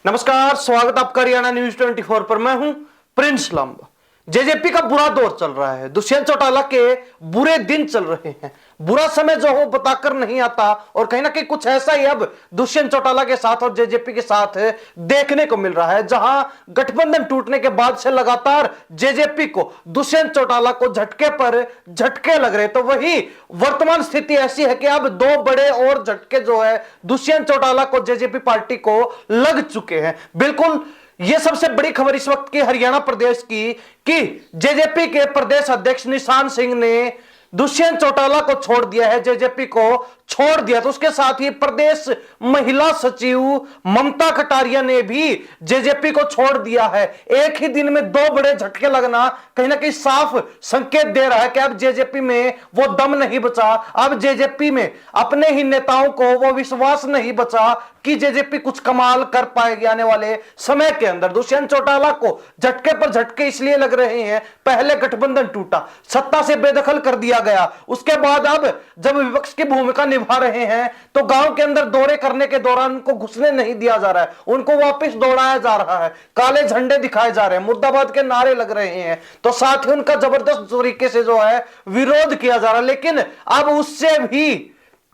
नमस्कार, स्वागत आपका हरियाणा न्यूज 24 पर। मैं हूं प्रिंस लंब। जेजेपी का बुरा दौर चल रहा है। दुष्यंत चौटाला के बुरे दिन चल रहे हैं। बुरा समय जो हो बताकर नहीं आता और कहीं ना कहीं कुछ ऐसा ही अब दुष्यंत चौटाला के साथ और जेजेपी के साथ देखने को मिल रहा है, जहां गठबंधन टूटने के बाद से लगातार जेजेपी को दुष्यंत चौटाला को झटके पर झटके लग रहे। तो वही वर्तमान स्थिति ऐसी है कि अब दो बड़े और झटके जो है दुष्यंत चौटाला को जेजेपी पार्टी को लग चुके हैं। बिल्कुल यह सबसे बड़ी खबर इस वक्त की हरियाणा प्रदेश की कि जेजेपी के प्रदेश अध्यक्ष निशान सिंह ने दुष्यंत चौटाला को छोड़ दिया है, जेजेपी को छोड़ दिया। तो उसके साथ ही प्रदेश महिला सचिव ममता कटारिया ने भी जेजेपी को छोड़ दिया है। एक ही दिन में दो बड़े झटके लगना कहीं ना कहीं साफ संकेत दे रहा है कि अब जेजेपी में वो दम नहीं बचा। अब जेजेपी में अपने ही नेताओं को वो विश्वास नहीं बचा कि जेजेपी कुछ कमाल कर पाएगी आने वाले समय के अंदर। दुष्यंत चौटाला को झटके पर झटके इसलिए लग रहे हैं, पहले गठबंधन टूटा, सत्ता से बेदखल कर दिया गया, उसके बाद अब जब विपक्ष की भूमिका निभा रहे हैं तो गांव के अंदर दौरे करने के दौरान उनको घुसने नहीं दिया जा रहा है, उनको वापस दौड़ाया जा रहा है, काले झंडे दिखाए जा रहे हैं, मुर्दाबाद के नारे लग रहे हैं, तो साथ ही उनका जबरदस्त तरीके से जो है विरोध किया जा रहा है। लेकिन अब उससे भी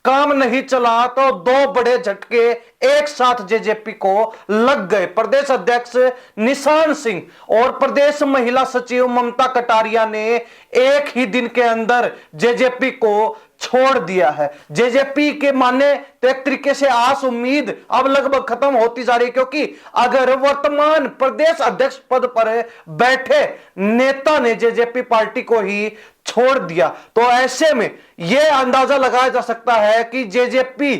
काम नहीं चला तो दो बड़े झटके एक साथ जेजेपी को लग गए। प्रदेश अध्यक्ष निशान सिंह और प्रदेश महिला सचिव ममता कटारिया ने एक ही दिन के अंदर जेजेपी को छोड़ दिया है। जेजेपी के माने तो एक तरीके से आस उम्मीद अब लगभग खत्म होती जा रही है, क्योंकि अगर वर्तमान प्रदेश अध्यक्ष पद पर बैठे नेता ने जेजेपी पार्टी को ही छोड़ दिया तो ऐसे में यह अंदाजा लगाया जा सकता है कि जेजेपी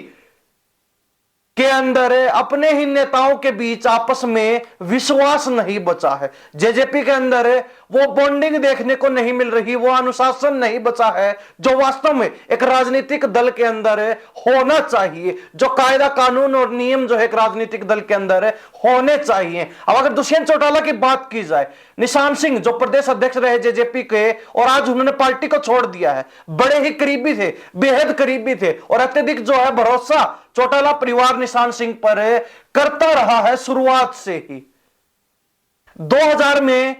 के अंदर अपने ही नेताओं के बीच आपस में विश्वास नहीं बचा है। जेजेपी के अंदर वो बॉन्डिंग देखने को नहीं मिल रही, वो अनुशासन नहीं बचा है जो वास्तव में एक राजनीतिक दल के अंदर होना चाहिए, जो कायदा कानून और नियम जो है एक राजनीतिक दल के अंदर होने चाहिए। अब अगर दुष्यंत चौटाला की बात की जाए, निशान सिंह जो प्रदेश अध्यक्ष रहे जेजेपी के और आज उन्होंने पार्टी को छोड़ दिया है, बड़े ही करीबी थे, बेहद करीबी थे और अत्यधिक जो है भरोसा चौटाला परिवार निशान सिंह पर करता रहा है शुरुआत से ही। 2000 में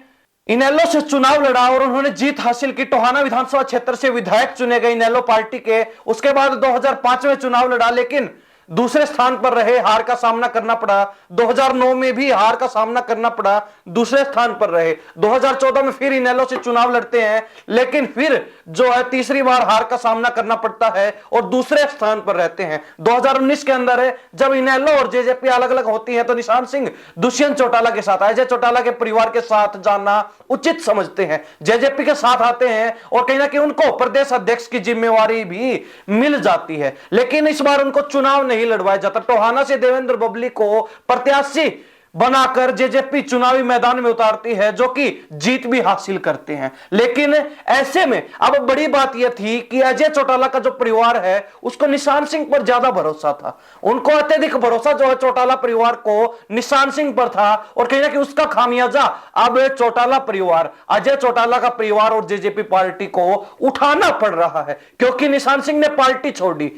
इनेलो से चुनाव लड़ा और उन्होंने जीत हासिल की। टोहाना विधानसभा क्षेत्र से विधायक चुने गए इनेलो पार्टी के। उसके बाद 2005 में चुनाव लड़ा लेकिन दूसरे स्थान पर रहे, हार का सामना करना पड़ा। 2009 में भी हार का सामना करना पड़ा, दूसरे स्थान पर रहे। 2014 में फिर इनेलो से चुनाव लड़ते हैं लेकिन फिर जो है तीसरी बार हार का सामना करना पड़ता है और दूसरे स्थान पर रहते हैं। 2019 के अंदर है जब इनेलो और जेजेपी अलग अलग होती है तो निशान सिंह दुष्यंत चौटाला के साथ, अजय चौटाला के परिवार के साथ जाना उचित समझते हैं, जेजेपी के साथ आते हैं और कहीं ना कहीं उनको प्रदेश अध्यक्ष की जिम्मेवारी भी मिल जाती है। लेकिन इस बार उनको चुनाव नहीं लड़वाया जाता। टोहाना से देवेंद्र बबली को प्रत्याशी बनाकर जेजेपी चुनावी मैदान में उतारती है जो कि जीत भी हासिल करते हैं। लेकिन ऐसे में अब बड़ी बात यह थी कि अजय चौटाला का जो परिवार है उसको निशान सिंह पर ज्यादा भरोसा था, उनको अत्यधिक भरोसा जो है चौटाला परिवार को निशान सिंह पर था और कहीं ना कहीं उसका खामियाजा अब चौटाला परिवार, अजय चौटाला का परिवार और जेजेपी पार्टी को उठाना पड़ रहा है क्योंकि निशान सिंह ने पार्टी छोड़ी।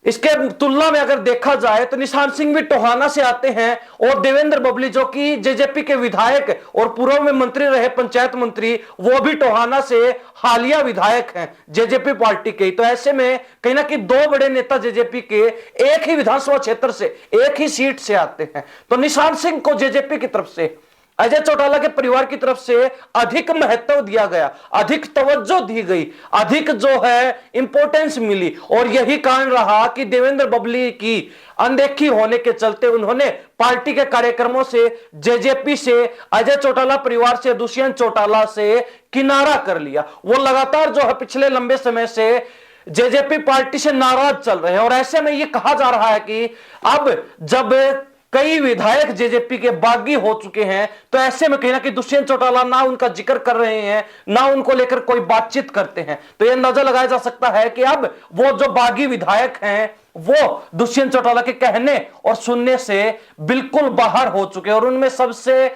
इसके तुलना में अगर देखा जाए तो निशान सिंह भी टोहाना से आते हैं और देवेंद्र बबली जो कि जेजेपी के विधायक और पूर्व में मंत्री रहे, पंचायत मंत्री, वो भी टोहाना से हालिया विधायक हैं जेजेपी पार्टी के। तो ऐसे में कहीं ना कहीं दो बड़े नेता जेजेपी के एक ही विधानसभा क्षेत्र से, एक ही सीट से आते हैं। तो निशान सिंह को जेजेपी की तरफ से, अजय चौटाला के परिवार की तरफ से अधिक महत्व दिया गया, अधिक तवज्जो दी गई, अधिक जो है इंपॉर्टेंस मिली और यही कारण रहा कि देवेंद्र बबली की अनदेखी होने के चलते उन्होंने पार्टी के कार्यक्रमों से, जेजेपी से, अजय चौटाला परिवार से, दुष्यंत चौटाला से किनारा कर लिया। वो लगातार जो है पिछले लंबे समय से जेजेपी पार्टी से नाराज चल रहे हैं और ऐसे में यह कहा जा रहा है कि अब जब कई विधायक जेजेपी के बागी हो चुके हैं तो ऐसे में कहीं ना कहीं दुष्यंत चौटाला ना उनका जिक्र कर रहे हैं, ना उनको लेकर कोई बातचीत करते हैं। तो यह अंदाजा लगाया जा सकता है कि अब वो जो बागी विधायक हैं वो दुष्यंत चौटाला के कहने और सुनने से बिल्कुल बाहर हो चुके हैं और उनमें सबसे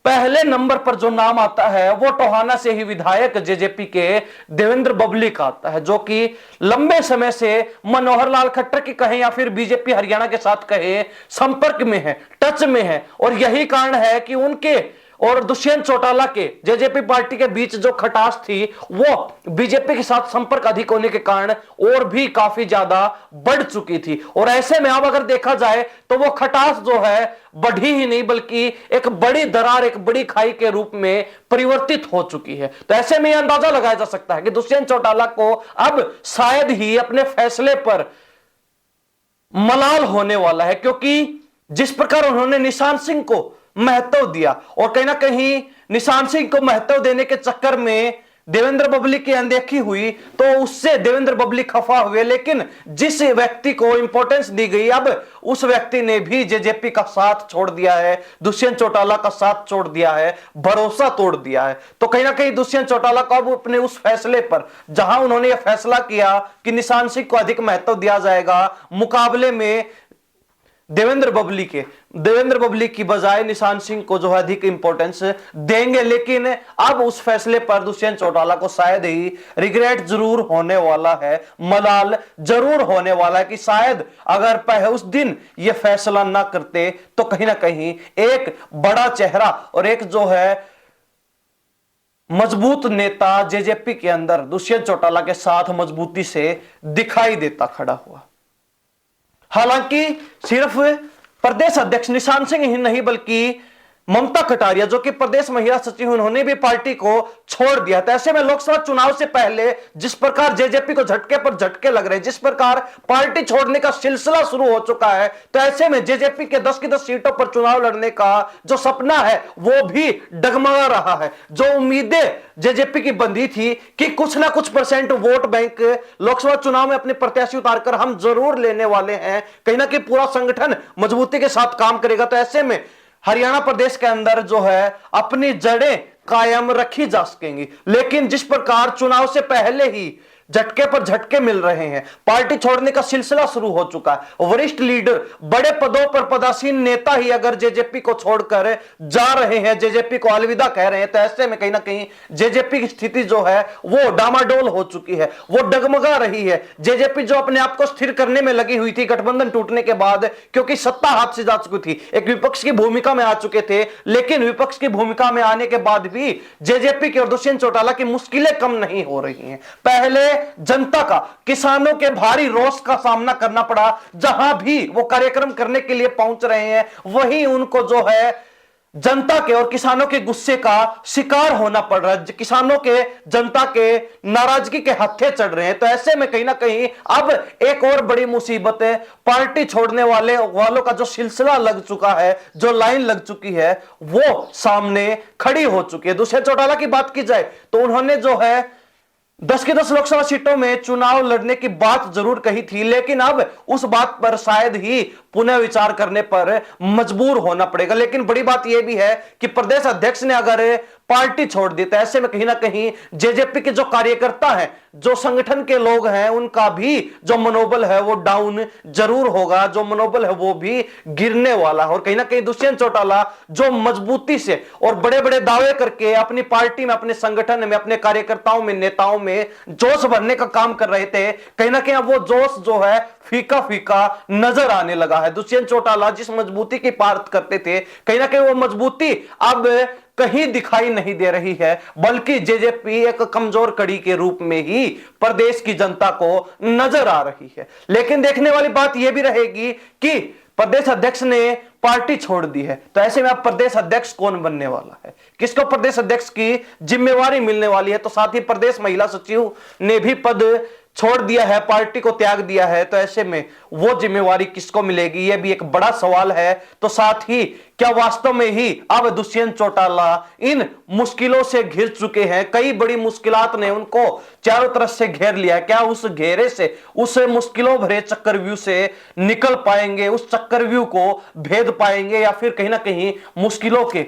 पहले नंबर पर जो नाम आता है वो टोहाना से ही विधायक जेजेपी के देवेंद्र बबली का आता है, जो कि लंबे समय से मनोहर लाल खट्टर की कहें या फिर बीजेपी हरियाणा के साथ कहें संपर्क में है, टच में है। और यही कारण है कि उनके और दुष्यंत चौटाला के जेजेपी पार्टी के बीच जो खटास थी वो बीजेपी के साथ संपर्क अधिक होने के कारण और भी काफी ज्यादा बढ़ चुकी थी। और ऐसे में अब अगर देखा जाए तो वो खटास जो है बढ़ी ही नहीं बल्कि एक बड़ी दरार, एक बड़ी खाई के रूप में परिवर्तित हो चुकी है। तो ऐसे में यह अंदाजा लगाया जा सकता है कि दुष्यंत चौटाला को अब शायद ही अपने फैसले पर मलाल होने वाला है, क्योंकि जिस प्रकार उन्होंने निशान सिंह को महत्व दिया और कहीं ना कहीं निशान सिंह को महत्व देने के चक्कर में देवेंद्र बबली की अनदेखी हुई तो उससे देवेंद्र बबली खफा हुए। लेकिन जिस व्यक्ति को इंपॉर्टेंस दी गई अब उस व्यक्ति ने भी जेजेपी का साथ छोड़ दिया है, दुष्यंत चौटाला का साथ छोड़ दिया है, भरोसा तोड़ दिया है। तो कहीं ना कहीं दुष्यंत चौटाला को अब अपने उस फैसले पर, जहां उन्होंने यह फैसला किया कि निशान सिंह को अधिक महत्व दिया जाएगा मुकाबले में देवेंद्र बबली की बजाय निशान सिंह को जो है अधिक इंपॉर्टेंस देंगे। लेकिन अब उस फैसले पर दुष्यंत चौटाला को शायद ही रिग्रेट जरूर होने वाला है, मलाल जरूर होने वाला है कि शायद अगर उस दिन ये फैसला ना करते तो कहीं ना कहीं एक बड़ा चेहरा और एक जो है मजबूत नेता जेजेपी के अंदर दुष्यंत चौटाला के साथ मजबूती से दिखाई देता खड़ा हुआ। हालांकि सिर्फ प्रदेश अध्यक्ष निशान सिंह ही नहीं बल्कि ममता कटारिया जो कि प्रदेश महिला सचिव, उन्होंने भी पार्टी को छोड़ दिया था। ऐसे में लोकसभा चुनाव से पहले जिस प्रकार जेजेपी को झटके पर झटके लग रहे हैं, जिस प्रकार पार्टी छोड़ने का सिलसिला शुरू हो चुका है, तो ऐसे में जेजेपी के 10 की 10 सीटों पर चुनाव लड़ने का जो सपना है वो भी डगमगा रहा है। जो उम्मीदें जेजेपी की बंधी थी कि कुछ ना कुछ परसेंट वोट बैंक लोकसभा चुनाव में अपने प्रत्याशी उतारकर हम जरूर लेने वाले हैं, कहीं ना कहीं पूरा संगठन मजबूती के साथ काम करेगा। तो ऐसे में हरियाणा प्रदेश के अंदर जो है अपनी जड़ें कायम रखी जा सकेंगी। लेकिन जिस प्रकार चुनाव से पहले ही झटके पर झटके मिल रहे हैं, पार्टी छोड़ने का सिलसिला शुरू हो चुका है, वरिष्ठ लीडर, बड़े पदों पर पदासीन नेता ही अगर जेजेपी को छोड़कर जा रहे हैं, जेजेपी को अलविदा कह रहे हैं, तो ऐसे में कहीं ना कहीं जेजेपी की स्थिति जो है वो डामाडोल हो चुकी है, वो डगमगा रही है। जेजेपी जो अपने आप को स्थिर करने में लगी हुई थी गठबंधन टूटने के बाद, क्योंकि सत्ता हाथ से जा चुकी थी, एक विपक्ष की भूमिका में आ चुके थे, लेकिन विपक्ष की भूमिका में आने के बाद भी जेजेपी की और दुष्यंत चौटाला की मुश्किलें कम नहीं हो रही हैं। पहले जनता का, किसानों के भारी रोष का सामना करना पड़ा, जहां भी वो कार्यक्रम करने के लिए पहुंच रहे हैं वहीं उनको जो है जनता के और किसानों के गुस्से का शिकार होना पड़ रहा है, किसानों के, जनता के नाराजगी के हत्थे चढ़ रहे हैं। तो ऐसे में कहीं ना कहीं अब एक और बड़ी मुसीबत है, पार्टी छोड़ने वालों का जो सिलसिला लग चुका है, जो लाइन लग चुकी है वो सामने खड़ी हो चुकी है। दुष्यंत चौटाला की बात की जाए तो उन्होंने जो है 10 की 10 लोकसभा सीटों में चुनाव लड़ने की बात जरूर कही थी, लेकिन अब उस बात पर शायद ही पुनः विचार करने पर मजबूर होना पड़ेगा। लेकिन बड़ी बात यह भी है कि प्रदेश अध्यक्ष ने अगर पार्टी छोड़ दी तो ऐसे में कहीं ना कहीं जेजेपी के जो कार्यकर्ता हैं, जो संगठन के लोग हैं, उनका भी जो मनोबल है वो डाउन जरूर होगा, जो मनोबल है वो भी गिरने वाला है। और कहीं ना कहीं दुष्यंत चौटाला जो मजबूती से और बड़े बड़े दावे करके अपनी पार्टी में, अपने संगठन में, अपने कार्यकर्ताओं में, नेताओं में जोश भरने का काम कर रहे थे, कहीं ना कहीं अब वो जोश जो है फीका फीका नजर आने लगा है। दुष्यंत चौटाला जिस मजबूती की बात करते थे, कहीं ना कहीं वो मजबूती अब कहीं दिखाई नहीं दे रही है, बल्कि जेजेपी एक कमजोर कड़ी के रूप में ही प्रदेश की जनता को नजर आ रही है। लेकिन देखने वाली बात यह भी रहेगी कि प्रदेश अध्यक्ष ने पार्टी छोड़ दी है, तो ऐसे में अब प्रदेश अध्यक्ष कौन बनने वाला है, किसको प्रदेश अध्यक्ष की जिम्मेवारी मिलने वाली है। तो साथ ही प्रदेश महिला सचिव ने भी पद छोड़ दिया है, पार्टी को त्याग दिया है, तो ऐसे में वो जिम्मेवारी किसको मिलेगी, यह भी एक बड़ा सवाल है। तो साथ ही क्या वास्तव में ही अब दुष्यंत चौटाला इन मुश्किलों से घिर चुके हैं, कई बड़ी मुश्किलात ने उनको चारों तरफ से घेर लिया है, क्या उस घेरे से, उस मुश्किलों भरे चक्रव्यूह से निकल पाएंगे, उस चक्रव्यूह को भेद पाएंगे, या फिर कहीं ना कहीं मुश्किलों के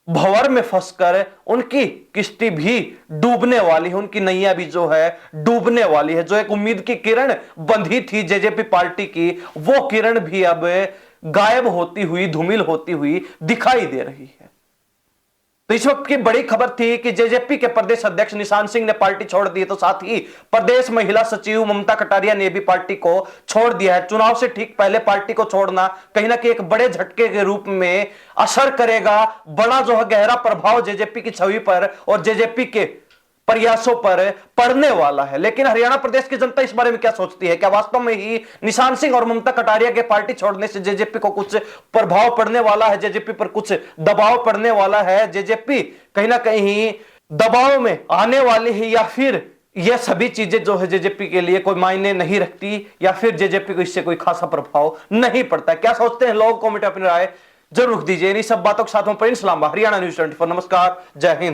भंवर में फंसकर उनकी किश्ती भी डूबने वाली है, उनकी नैया भी जो है डूबने वाली है। जो एक उम्मीद की किरण बंधी थी जेजेपी पार्टी की, वो किरण भी अब गायब होती हुई, धूमिल होती हुई दिखाई दे रही है। तो इस वक्त की बड़ी खबर थी कि जेजेपी के प्रदेश अध्यक्ष निशान सिंह ने पार्टी छोड़ दी, तो साथ ही प्रदेश महिला सचिव ममता कटारिया ने भी पार्टी को छोड़ दिया है। चुनाव से ठीक पहले पार्टी को छोड़ना कहीं ना कहीं एक बड़े झटके के रूप में असर करेगा, बड़ा जो है गहरा प्रभाव जेजेपी की छवि पर और जेजेपी के प्रयासों पर पड़ने वाला है। लेकिन हरियाणा प्रदेश की जनता इस बारे में क्या सोचती है? क्या वास्तव में ही निशान सिंह और ममता कटारिया के पार्टी छोड़ने से जेजेपी को कुछ प्रभाव पड़ने वाला है, जेजेपी पर कुछ दबाव पड़ने वाला है, जेजेपी कहीं ना कहीं दबाव में आने वाली है, या फिर यह सभी चीजें जो है जेजेपी के लिए कोई मायने नहीं रखती, या फिर जेजेपी को इससे कोई खासा प्रभाव नहीं पड़ता? क्या सोचते हैं लोग? कमेंट अपनी राय जरूर दीजिए। इन सब बातों के साथ में प्रिंस लांबा, हरियाणा न्यूज़ 24। नमस्कार, जय हिंद।